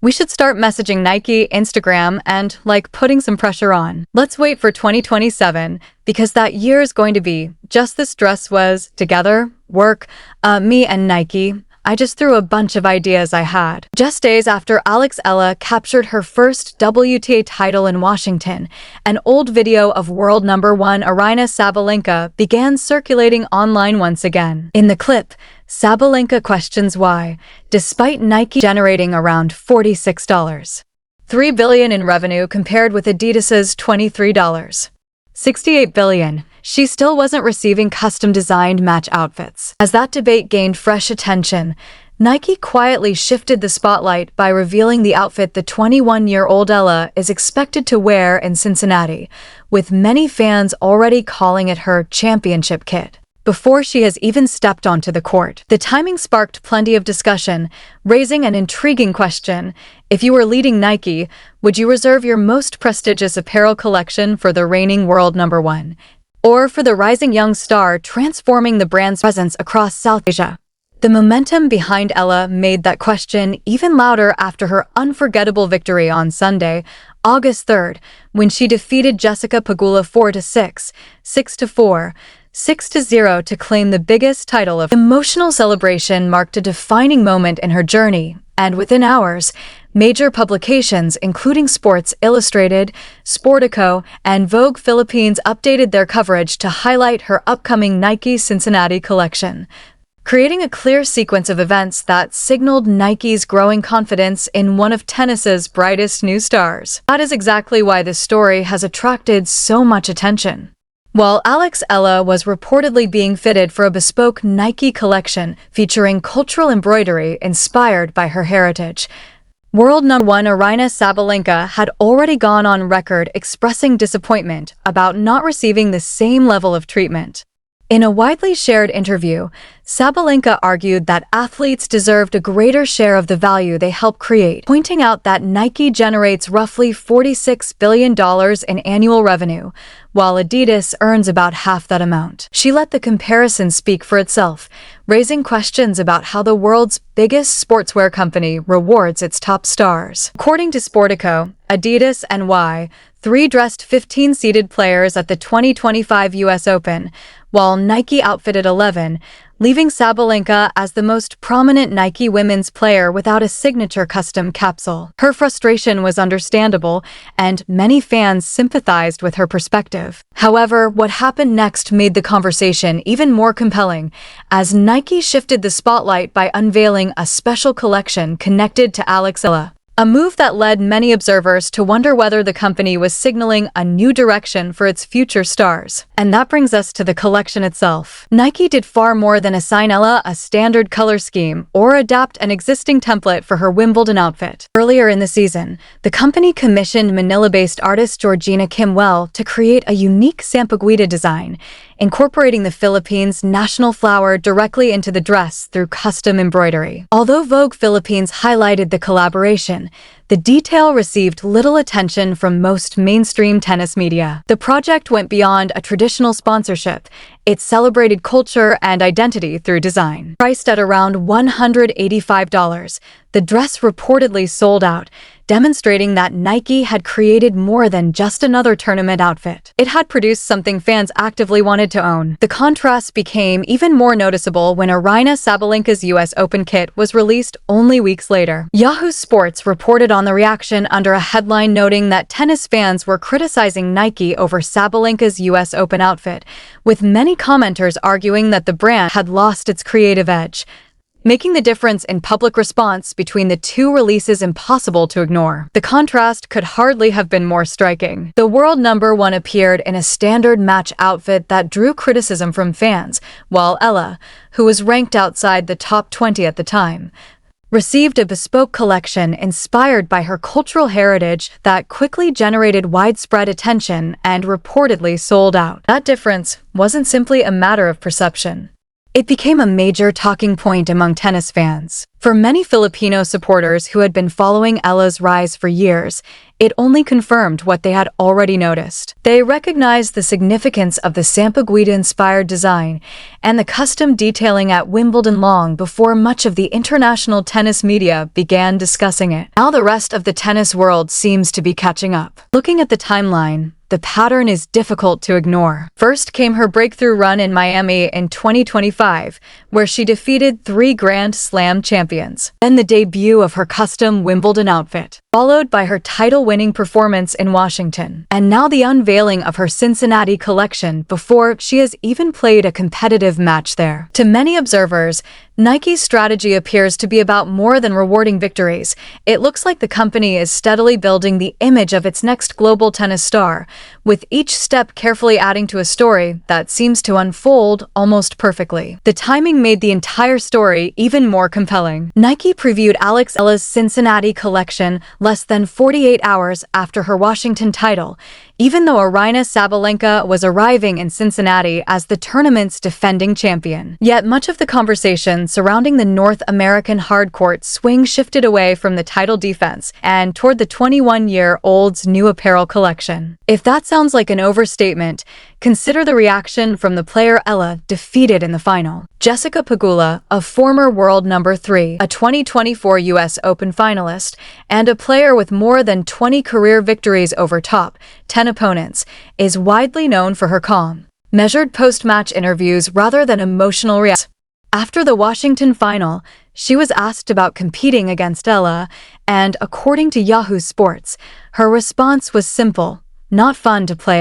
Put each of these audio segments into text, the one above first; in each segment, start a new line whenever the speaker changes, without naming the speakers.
We should start messaging Nike, Instagram, and, putting some pressure on. Let's wait for 2027, because that year is going to be just this dress was, together, work, me and Nike. I just threw a bunch of ideas I had. Just days after Alex Eala captured her first WTA title in Washington, an old video of world number one Aryna Sabalenka began circulating online once again. In the clip, Sabalenka questions why, despite Nike generating around $46.3 billion in revenue compared with Adidas's $23.68 billion, she still wasn't receiving custom-designed match outfits. As that debate gained fresh attention, Nike quietly shifted the spotlight by revealing the outfit the 21-year-old Eala is expected to wear in Cincinnati, with many fans already calling it her championship kit before she has even stepped onto the court. The timing sparked plenty of discussion, raising an intriguing question. If you were leading Nike, would you reserve your most prestigious apparel collection for the reigning world number one, or for the rising young star transforming the brand's presence across South Asia? The momentum behind Eala made that question even louder after her unforgettable victory on Sunday, August 3rd, when she defeated Jessica Pegula 4-6, 6-4, 6-0 to claim the biggest title of. Emotional celebration marked a defining moment in her journey, and within hours, major publications including Sports Illustrated, Sportico, and Vogue Philippines updated their coverage to highlight her upcoming Nike Cincinnati collection, creating a clear sequence of events that signaled Nike's growing confidence in one of tennis's brightest new stars. That is exactly why this story has attracted so much attention. While Alex Eala was reportedly being fitted for a bespoke Nike collection featuring cultural embroidery inspired by her heritage, world number one Aryna Sabalenka had already gone on record expressing disappointment about not receiving the same level of treatment. In a widely shared interview, Sabalenka argued that athletes deserved a greater share of the value they help create, pointing out that Nike generates roughly $46 billion in annual revenue, while Adidas earns about half that amount. She let the comparison speak for itself, raising questions about how the world's biggest sportswear company rewards its top stars. According to Sportico, Adidas and Y3 dressed 15 seeded players at the 2025 US Open, while Nike outfitted 11, leaving Sabalenka as the most prominent Nike women's player without a signature custom capsule. Her frustration was understandable, and many fans sympathized with her perspective. However, what happened next made the conversation even more compelling, as Nike shifted the spotlight by unveiling a special collection connected to Alex Eala, a move that led many observers to wonder whether the company was signaling a new direction for its future stars. And that brings us to the collection itself. Nike did far more than assign Eala a standard color scheme or adapt an existing template for her Wimbledon outfit. Earlier in the season, the company commissioned Manila-based artist Georgina Kimwell to create a unique Sampaguita design, incorporating the Philippines' national flower directly into the dress through custom embroidery. Although Vogue Philippines highlighted the collaboration, the detail received little attention from most mainstream tennis media. The project went beyond a traditional sponsorship. It celebrated culture and identity through design. Priced at around $185, the dress reportedly sold out, demonstrating that Nike had created more than just another tournament outfit. It had produced something fans actively wanted to own. The contrast became even more noticeable when Aryna Sabalenka's US Open kit was released only weeks later. Yahoo Sports reported on the reaction under a headline noting that tennis fans were criticizing Nike over Sabalenka's US Open outfit, with many commenters arguing that the brand had lost its creative edge, making the difference in public response between the two releases impossible to ignore. The contrast could hardly have been more striking. The world number one appeared in a standard match outfit that drew criticism from fans, while Eala, who was ranked outside the top 20 at the time, received a bespoke collection inspired by her cultural heritage that quickly generated widespread attention and reportedly sold out. That difference wasn't simply a matter of perception. It became a major talking point among tennis fans. For many Filipino supporters who had been following Eala's rise for years, it only confirmed what they had already noticed. They recognized the significance of the Sampaguita-inspired design and the custom detailing at Wimbledon long before much of the international tennis media began discussing it. Now the rest of the tennis world seems to be catching up. Looking at the timeline, the pattern is difficult to ignore. First came her breakthrough run in Miami in 2025, where she defeated 3 Grand Slam champions. Then the debut of her custom Wimbledon outfit, followed by her title-winning performance in Washington. And now the unveiling of her Cincinnati collection before she has even played a competitive match there. To many observers, Nike's strategy appears to be about more than rewarding victories. It looks like the company is steadily building the image of its next global tennis star, with each step carefully adding to a story that seems to unfold almost perfectly. The timing made the entire story even more compelling. Nike previewed Alex Eala's Cincinnati collection less than 48 hours after her Washington title, even though Aryna Sabalenka was arriving in Cincinnati as the tournament's defending champion. Yet much of the conversation surrounding the North American hardcourt swing shifted away from the title defense and toward the 21-year-old's new apparel collection. If that sounds like an overstatement, consider the reaction from the player Eala, defeated in the final. Jessica Pegula, a former world number 3, a 2024 US Open finalist, and a player with more than 20 career victories over top 10 opponents, is widely known for her calm, measured post-match interviews rather than emotional reactions. After the Washington final, she was asked about competing against Eala, and according to Yahoo Sports, her response was simple: "Not fun to play."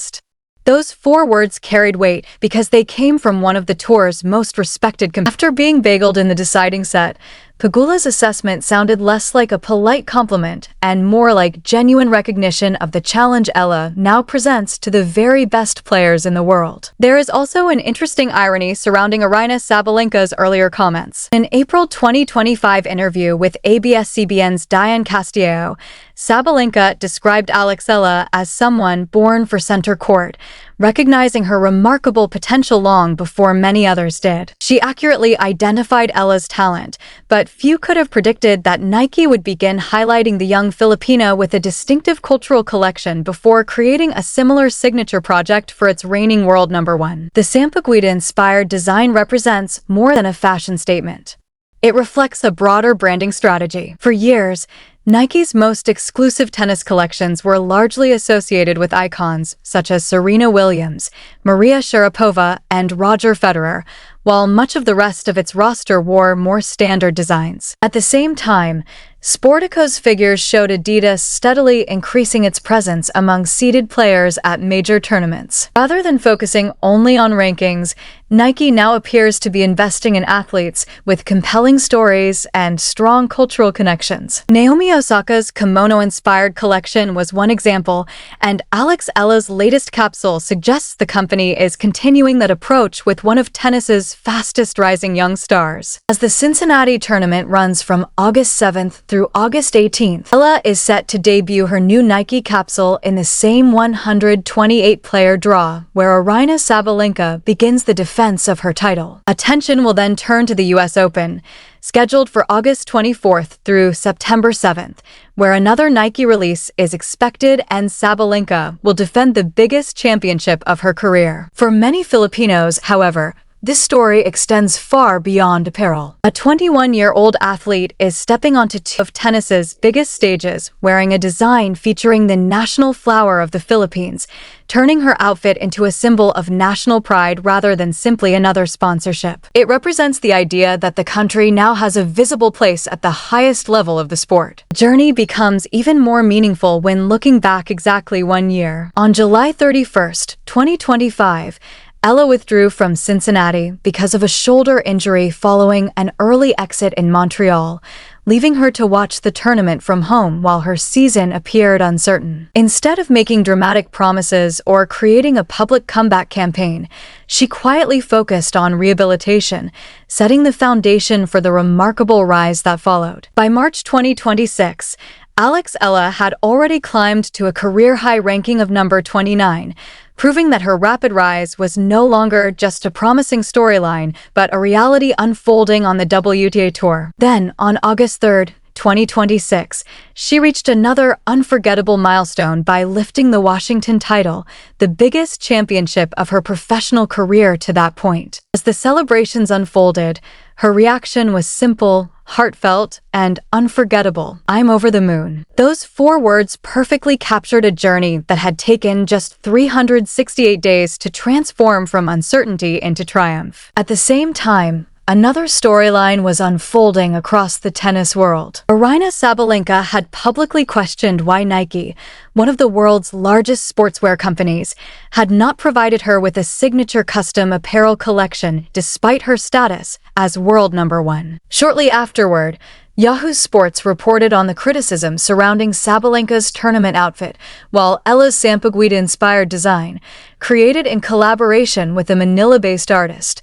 Those 4 words carried weight because they came from one of the tour's most respected competitors. After being bageled in the deciding set, Pegula's assessment sounded less like a polite compliment and more like genuine recognition of the challenge Eala now presents to the very best players in the world. There is also an interesting irony surrounding Aryna Sabalenka's earlier comments. In an April 2025 interview with ABS-CBN's Diane Castillo, Sabalenka described Alex Eala as someone born for center court, recognizing her remarkable potential long before many others did. She accurately identified Eala's talent, but few could have predicted that Nike would begin highlighting the young Filipino with a distinctive cultural collection before creating a similar signature project for its reigning world number 1. The Sampaguita-inspired design represents more than a fashion statement. It reflects a broader branding strategy. For years, Nike's most exclusive tennis collections were largely associated with icons such as Serena Williams, Maria Sharapova, and Roger Federer, while much of the rest of its roster wore more standard designs. At the same time, Sportico's figures showed Adidas steadily increasing its presence among seeded players at major tournaments. Rather than focusing only on rankings, Nike now appears to be investing in athletes with compelling stories and strong cultural connections. Naomi Osaka's kimono-inspired collection was one example, and Alex Eala's latest capsule suggests the company is continuing that approach with one of tennis's fastest-rising young stars. As the Cincinnati tournament runs from August 7th through August 18th, Eala is set to debut her new Nike capsule in the same 128-player draw, where Aryna Sabalenka begins the defense of her title. Attention will then turn to the US Open, scheduled for August 24th through September 7th, where another Nike release is expected and Sabalenka will defend the biggest championship of her career. For many Filipinos, however, this story extends far beyond apparel. A 21-year-old athlete is stepping onto 2 of tennis's biggest stages, wearing a design featuring the national flower of the Philippines, turning her outfit into a symbol of national pride rather than simply another sponsorship. It represents the idea that the country now has a visible place at the highest level of the sport. The journey becomes even more meaningful when looking back exactly 1 year. On July 31st, 2025, Eala withdrew from Cincinnati because of a shoulder injury following an early exit in Montreal, leaving her to watch the tournament from home while her season appeared uncertain. Instead of making dramatic promises or creating a public comeback campaign, she quietly focused on rehabilitation, setting the foundation for the remarkable rise that followed. By March 2026, Alex Eala had already climbed to a career-high ranking of number 29, proving that her rapid rise was no longer just a promising storyline, but a reality unfolding on the WTA Tour. Then, on August 3rd, 2026, she reached another unforgettable milestone by lifting the Washington title, the biggest championship of her professional career to that point. As the celebrations unfolded, her reaction was simple, heartfelt, and unforgettable. "I'm over the moon." Those 4 words perfectly captured a journey that had taken just 368 days to transform from uncertainty into triumph. At the same time, another storyline was unfolding across the tennis world. Aryna Sabalenka had publicly questioned why Nike, one of the world's largest sportswear companies, had not provided her with a signature custom apparel collection despite her status as world #1. Shortly afterward, Yahoo Sports reported on the criticism surrounding Sabalenka's tournament outfit, while Eala's Sampaguita-inspired design, created in collaboration with a Manila-based artist,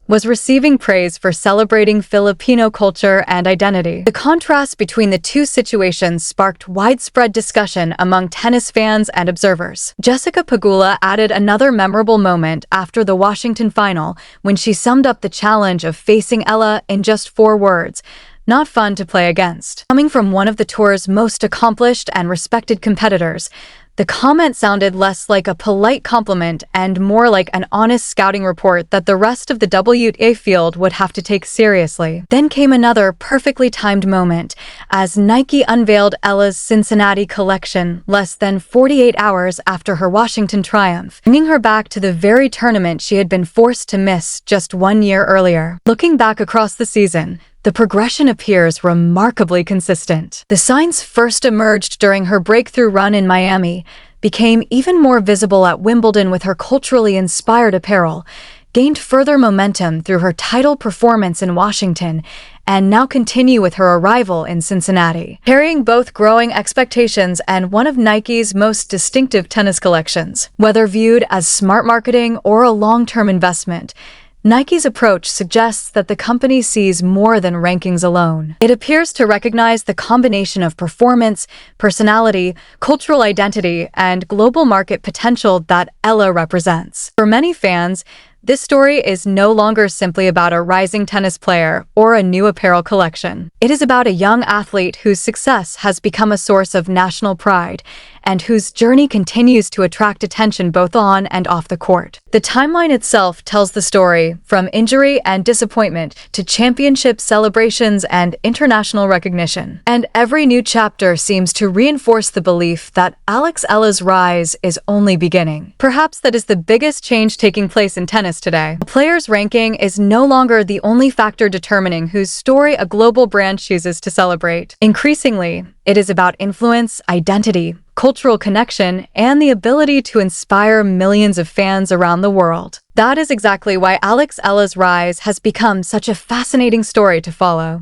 was receiving praise for celebrating Filipino culture and identity. The contrast between the two situations sparked widespread discussion among tennis fans and observers. Jessica Pegula added another memorable moment after the Washington final when she summed up the challenge of facing Eala in just 4 words: "Not fun to play against." Coming from one of the tour's most accomplished and respected competitors, the comment sounded less like a polite compliment and more like an honest scouting report that the rest of the WTA field would have to take seriously. Then came another perfectly timed moment as Nike unveiled Eala's Cincinnati collection less than 48 hours after her Washington triumph, bringing her back to the very tournament she had been forced to miss just 1 year earlier. Looking back across the season, the progression appears remarkably consistent. The signs first emerged during her breakthrough run in Miami, became even more visible at Wimbledon with her culturally inspired apparel, gained further momentum through her title performance in Washington, and now continue with her arrival in Cincinnati, carrying both growing expectations and one of Nike's most distinctive tennis collections. Whether viewed as smart marketing or a long-term investment, Nike's approach suggests that the company sees more than rankings alone. It appears to recognize the combination of performance, personality, cultural identity, and global market potential that Eala represents. For many fans, this story is no longer simply about a rising tennis player or a new apparel collection. It is about a young athlete whose success has become a source of national pride and whose journey continues to attract attention both on and off the court. The timeline itself tells the story, from injury and disappointment to championship celebrations and international recognition. And every new chapter seems to reinforce the belief that Alex Eala's rise is only beginning. Perhaps that is the biggest change taking place in tennis today. A player's ranking is no longer the only factor determining whose story a global brand chooses to celebrate. Increasingly, it is about influence, identity, cultural connection, and the ability to inspire millions of fans around the world. That is exactly why Alex Eala's rise has become such a fascinating story to follow.